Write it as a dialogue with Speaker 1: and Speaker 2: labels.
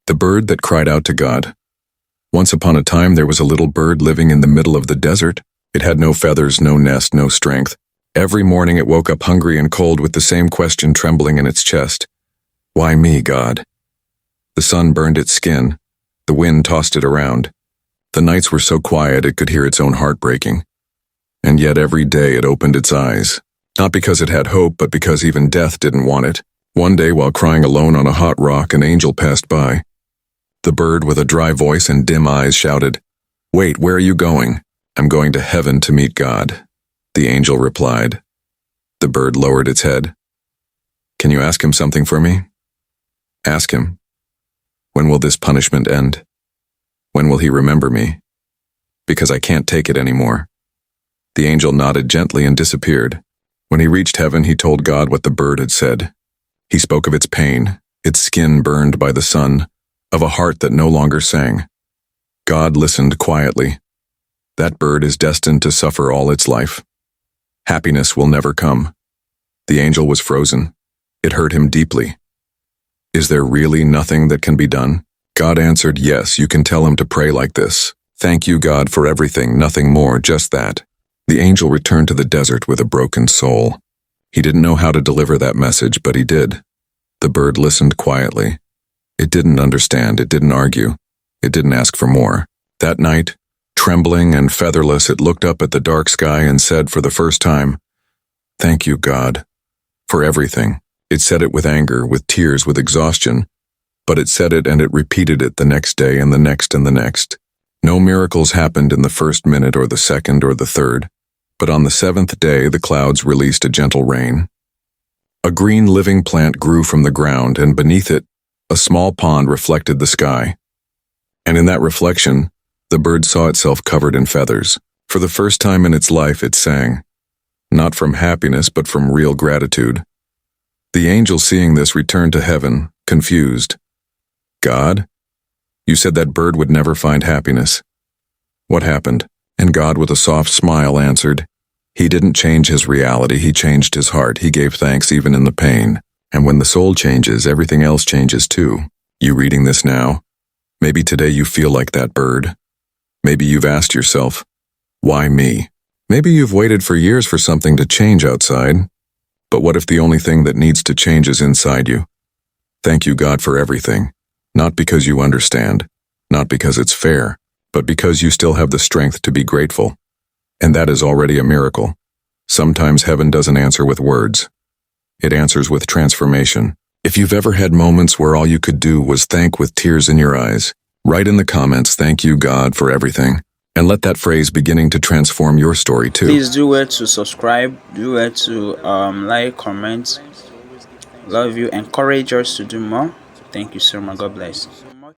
Speaker 1: The bird that cried out to God. Once upon a time there was a little bird living in the middle of the desert. It had no feathers, no nest, no strength. Every morning it woke up hungry and cold with the same question trembling in its chest. Why me, God? The sun burned its skin. The wind tossed it around. The nights were so quiet it could hear its own heart breaking. And yet every day it opened its eyes. Not because it had hope, but because even death didn't want it. One day, while crying alone on a hot rock, an angel passed by. The bird, with a dry voice and dim eyes, shouted, "Wait, where are you going?" "I'm going to heaven to meet God," the angel replied. The bird lowered its head. "Can you ask him something for me?" "Ask him. When will this punishment end? When will he remember me? Because I can't take it anymore." The angel nodded gently and disappeared. When he reached heaven, he told God what the bird had said. He spoke of its pain, its skin burned by the sun, of a heart that no longer sang. God listened quietly. That bird is destined to suffer all its life. Happiness will never come. The angel was frozen. It hurt him deeply. Is there really nothing that can be done? God answered, yes, you can tell him to pray like this. Thank you, God, for everything, nothing more, just that. The angel returned to the desert with a broken soul. He didn't know how to deliver that message, but he did. The bird listened quietly. It didn't understand, it didn't argue, it didn't ask for more. That night, trembling and featherless, it looked up at the dark sky and said for the first time, "Thank you, God, for everything." It said it with anger, with tears, with exhaustion, but it said it and it repeated it the next day and the next and the next. No miracles happened in the first minute or the second or the third, but on the seventh day the clouds released a gentle rain. A green living plant grew from the ground, and beneath it, a small pond reflected the sky. And in that reflection, the bird saw itself covered in feathers. For the first time in its life it sang, not from happiness but from real gratitude. The angel, seeing this, returned to heaven, confused. "God, you said that bird would never find happiness. What happened?" And God, with a soft smile, answered, "He didn't change his reality, he changed his heart. He gave thanks even in the pain. And when the soul changes, everything else changes too." You reading this now? Maybe today you feel like that bird. Maybe you've asked yourself, why me? Maybe you've waited for years for something to change outside. But what if the only thing that needs to change is inside you? Thank you, God, for everything. Not because you understand, not because it's fair, but because you still have the strength to be grateful. And that is already a miracle. Sometimes heaven doesn't answer with words. It answers with transformation. If you've ever had moments where all you could do was thank with tears in your eyes, write in the comments, "Thank you, God, for everything," and let that phrase beginning to transform your story too.
Speaker 2: Please do well to subscribe, do well to like, comment. Love you, encourage us to do more. Thank you so much. God bless.